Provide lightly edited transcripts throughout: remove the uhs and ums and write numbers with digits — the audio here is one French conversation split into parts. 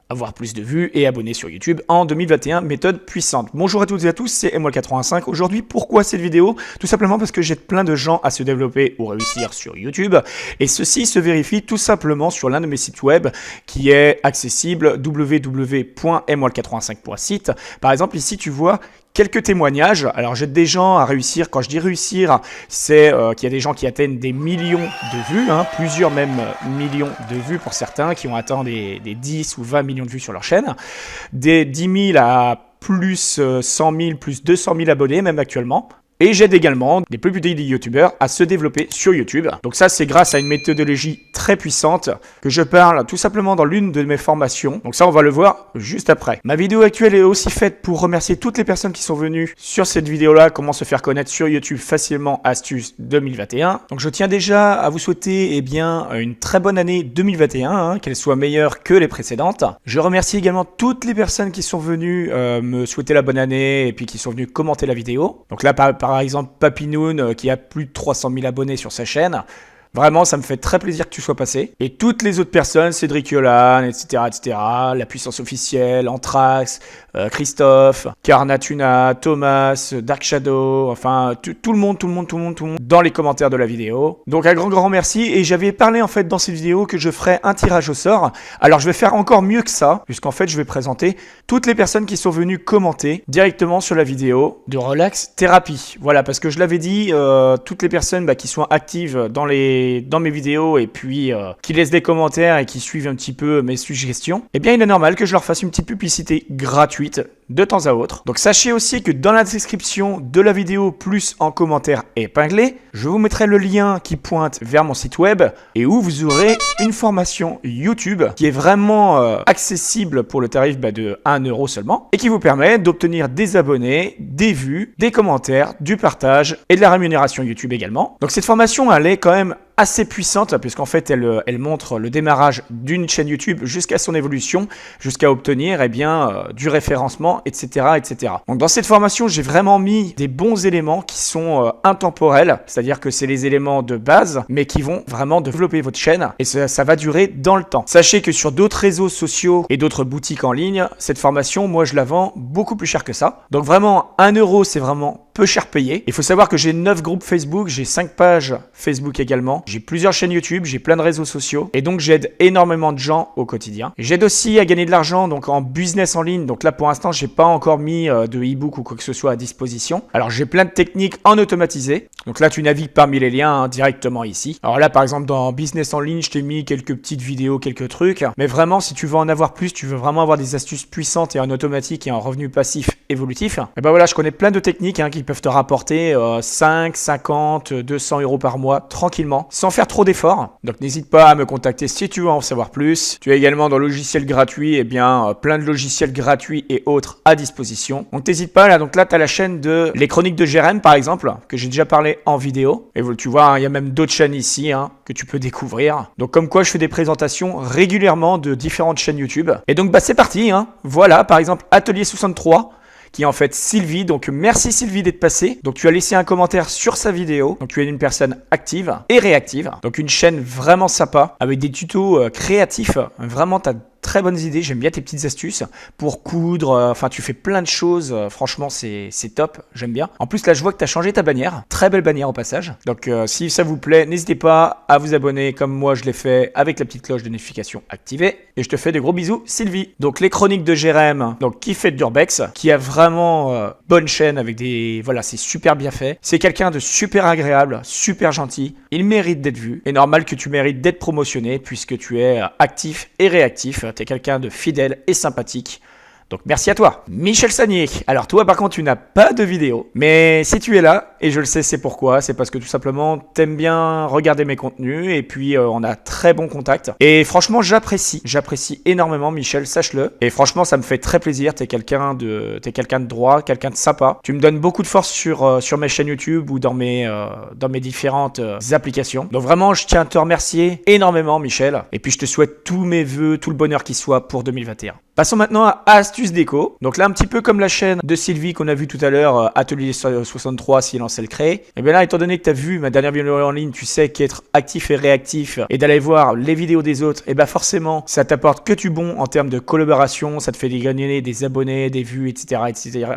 avoir plus de vues et abonnés sur YouTube en 2021, méthode puissante. Bonjour à toutes et à tous, c'est Emuel85. Aujourd'hui, pourquoi cette vidéo? Tout simplement parce que j'aide plein de gens à se développer ou réussir sur YouTube. Et ceci se vérifie tout simplement sur l'un de mes sites web qui est accessible www.emuel85.site. Par exemple, ici, tu vois quelques témoignages. Alors, j'aide des gens à réussir. Quand je dis réussir, c'est qu'il y a des gens qui atteignent des millions de vues, plusieurs même millions de vues pour certains, qui ont atteint des 10 ou 20 millions de vues sur leur chaîne, des 10 000 à plus 100 000, plus 200 000 abonnés même actuellement. Et j'aide également des plus petits youtubeurs à se développer sur YouTube. Donc ça, c'est grâce à une méthodologie très puissante que je parle tout simplement dans l'une de mes formations. Donc ça, on va le voir juste après. Ma vidéo actuelle est aussi faite pour remercier toutes les personnes qui sont venues sur cette vidéo-là, comment se faire connaître sur YouTube facilement, astuce 2021. Donc je tiens déjà à vous souhaiter une très bonne année 2021, qu'elle soit meilleure que les précédentes. Je remercie également toutes les personnes qui sont venues me souhaiter la bonne année et puis qui sont venues commenter la vidéo. Donc là, par exemple, Papinoun qui a plus de 300 000 abonnés sur sa chaîne. Vraiment, ça me fait très plaisir que tu sois passé. Et toutes les autres personnes, Cédric Yolan, etc., La Puissance Officielle, Anthrax, Christophe, Carnatuna, Thomas, Dark Shadow, enfin, tout le monde dans les commentaires de la vidéo. Donc, un grand merci. Et j'avais parlé, en fait, dans cette vidéo que je ferais un tirage au sort. Alors, je vais faire encore mieux que ça, puisqu'en fait, je vais présenter toutes les personnes qui sont venues commenter directement sur la vidéo de Relax Thérapie. Voilà, parce que je l'avais dit, toutes les personnes qui sont actives dans mes vidéos et puis qui laissent des commentaires et qui suivent un petit peu mes suggestions, eh bien il est normal que je leur fasse une petite publicité gratuite de temps à autre. Donc sachez aussi que dans la description de la vidéo plus en commentaire épinglé, je vous mettrai le lien qui pointe vers mon site web et où vous aurez une formation YouTube qui est vraiment accessible pour le tarif de 1 € seulement et qui vous permet d'obtenir des abonnés, des vues, des commentaires, du partage et de la rémunération YouTube également. Donc cette formation, elle est quand même assez puissante puisqu'en fait elle montre le démarrage d'une chaîne YouTube jusqu'à son évolution, jusqu'à obtenir du référencement, etc. Donc dans cette formation, j'ai vraiment mis des bons éléments qui sont intemporels, c'est-à-dire que c'est les éléments de base mais qui vont vraiment développer votre chaîne et ça va durer dans le temps. Sachez que sur d'autres réseaux sociaux et d'autres boutiques en ligne, cette formation, moi je la vends beaucoup plus cher que ça. Donc vraiment 1 €, c'est vraiment peu cher payé. Il faut savoir que j'ai 9 groupes Facebook, j'ai 5 pages Facebook également. J'ai plusieurs chaînes YouTube, j'ai plein de réseaux sociaux et donc j'aide énormément de gens au quotidien. J'aide aussi à gagner de l'argent donc en business en ligne. Donc là pour l'instant, j'ai pas encore mis de e-book ou quoi que ce soit à disposition. Alors j'ai plein de techniques en automatisé. Donc là tu navigues parmi les liens directement ici. Alors là par exemple dans business en ligne, je t'ai mis quelques petites vidéos, quelques trucs. Mais vraiment si tu veux en avoir plus, tu veux vraiment avoir des astuces puissantes et en automatique et en revenu passif évolutif. Et voilà, je connais plein de techniques qui peuvent te rapporter 5, 50, 200 € par mois tranquillement, sans faire trop d'efforts. Donc n'hésite pas à me contacter si tu veux en savoir plus. Tu as également dans logiciels gratuits, plein de logiciels gratuits et autres à disposition. Donc n'hésite pas, là tu as la chaîne de Les Chroniques de Jérém par exemple, que j'ai déjà parlé en vidéo. Et tu vois, il y a même d'autres chaînes ici que tu peux découvrir. Donc comme quoi je fais des présentations régulièrement de différentes chaînes YouTube. Et donc c'est parti, Voilà, par exemple Atelier 63. Qui est en fait Sylvie. Donc merci Sylvie d'être passée. Donc tu as laissé un commentaire sur sa vidéo. Donc tu es une personne active et réactive. Donc une chaîne vraiment sympa avec des tutos créatifs. Vraiment, tu as très bonnes idées, j'aime bien tes petites astuces pour coudre, tu fais plein de choses, franchement c'est top, j'aime bien. En plus là je vois que tu as changé ta bannière, très belle bannière au passage. Donc si ça vous plaît, n'hésitez pas à vous abonner comme moi je l'ai fait avec la petite cloche de notification activée. Et je te fais des gros bisous Sylvie. Donc Les Chroniques de Jérém, donc qui fait d'Urbex, qui a vraiment bonne chaîne avec des... Voilà, c'est super bien fait. C'est quelqu'un de super agréable, super gentil, il mérite d'être vu. Et normal que tu mérites d'être promotionné puisque tu es actif et réactif. Tu es quelqu'un de fidèle et sympathique. Donc merci à toi. Michel Sagnier. Alors toi par contre tu n'as pas de vidéo. Mais si tu es là, et je le sais c'est pourquoi, c'est parce que tout simplement t'aimes bien regarder mes contenus et puis on a très bon contact. Et franchement j'apprécie énormément Michel, sache-le. Et franchement ça me fait très plaisir, t'es quelqu'un de droit, quelqu'un de sympa. Tu me donnes beaucoup de force sur mes chaînes YouTube ou dans mes différentes applications. Donc vraiment je tiens à te remercier énormément Michel. Et puis je te souhaite tous mes vœux, tout le bonheur qui soit pour 2021. Passons maintenant à Astuces Déco. Donc là, un petit peu comme la chaîne de Sylvie qu'on a vu tout à l'heure, Atelier 63, si elle le crée. Et bien là, étant donné que tu as vu ma dernière vidéo en ligne, tu sais qu'être actif et réactif et d'aller voir les vidéos des autres, et bien forcément, ça t'apporte que du bon en termes de collaboration, ça te fait gagner des abonnés, des vues, etc.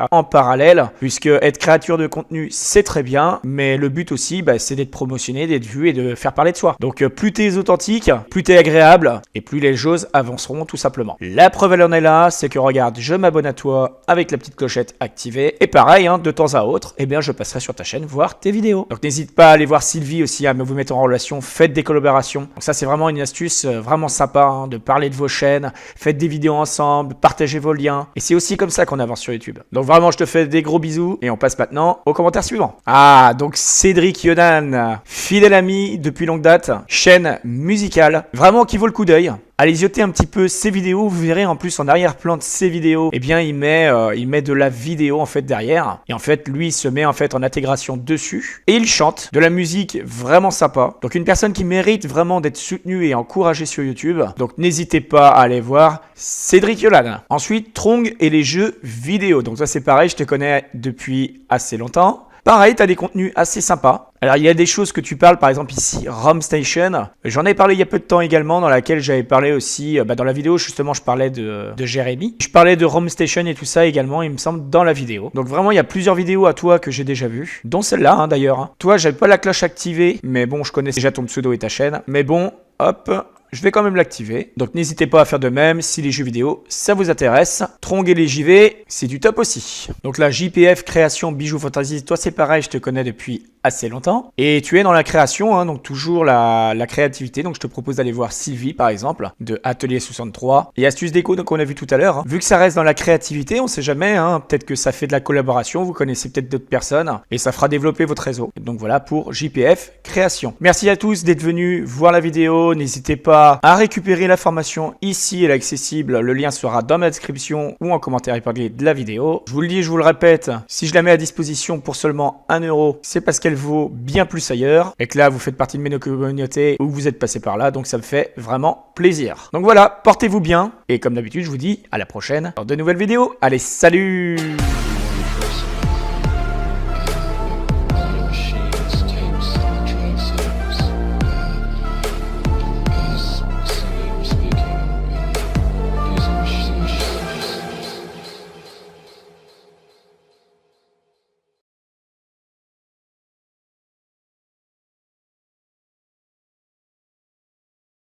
en parallèle, puisque être créateur de contenu, c'est très bien, mais le but aussi, c'est d'être promotionné, d'être vu et de faire parler de soi. Donc plus t'es authentique, plus t'es agréable, et plus les choses avanceront tout simplement. La preuve, elle en est là, c'est que regarde, je m'abonne à toi avec la petite clochette activée, et pareil, de temps à autre, eh bien je passerai sur ta chaîne voir tes vidéos. Donc n'hésite pas à aller voir Sylvie aussi, à vous mettre en relation, faites des collaborations. Donc ça c'est vraiment une astuce vraiment sympa, de parler de vos chaînes, faites des vidéos ensemble, partagez vos liens, et c'est aussi comme ça qu'on avance sur YouTube. Donc vraiment je te fais des gros bisous, et on passe maintenant au commentaire suivant. Ah, donc Cédric Yonan, fidèle ami depuis longue date, chaîne musicale, vraiment qui vaut le coup d'œil. Allez zioter un petit peu ses vidéos, vous verrez en plus en arrière-plan de ses vidéos, eh bien il met de la vidéo en fait derrière. Et en fait lui il se met en fait en intégration dessus. Et il chante de la musique vraiment sympa. Donc une personne qui mérite vraiment d'être soutenue et encouragée sur YouTube. Donc n'hésitez pas à aller voir Cédric Yolan. Ensuite, Trong et les jeux vidéo. Donc ça c'est pareil, je te connais depuis assez longtemps. Pareil, tu as des contenus assez sympas. Alors, il y a des choses que tu parles, par exemple ici, ROM Station. J'en ai parlé il y a peu de temps également, dans laquelle j'avais parlé aussi, dans la vidéo, justement, je parlais de Jérémy. Je parlais de ROM Station et tout ça également, il me semble, dans la vidéo. Donc vraiment, il y a plusieurs vidéos à toi que j'ai déjà vues, dont celle-là, d'ailleurs. Toi, j'avais pas la cloche activée, mais bon, je connais déjà ton pseudo et ta chaîne. Mais bon, hop... je vais quand même l'activer. Donc n'hésitez pas à faire de même si les jeux vidéo, ça vous intéresse. Trong et les JV, c'est du top aussi. Donc là, JPF, création, bijoux, fantasy, toi c'est pareil, je te connais depuis assez longtemps. Et tu es dans la création, donc toujours la créativité. Donc je te propose d'aller voir Sylvie par exemple, de Atelier 63. Et Astuces Déco, donc on a vu tout à l'heure. Vu que ça reste dans la créativité, on sait jamais, peut-être que ça fait de la collaboration, vous connaissez peut-être d'autres personnes. Et ça fera développer votre réseau. Donc voilà pour JPF, création. Merci à tous d'être venus voir la vidéo. N'hésitez pas à récupérer la formation ici, elle est accessible, le lien sera dans ma description ou en commentaire épinglé de la vidéo. Je vous le dis, je vous le répète, si je la mets à disposition pour seulement 1 €, c'est parce qu'elle vaut bien plus ailleurs et que là vous faites partie de mes communautés ou vous êtes passé par là, donc ça me fait vraiment plaisir. Donc voilà, portez-vous bien et comme d'habitude je vous dis à la prochaine dans de nouvelles vidéos. Allez, salut!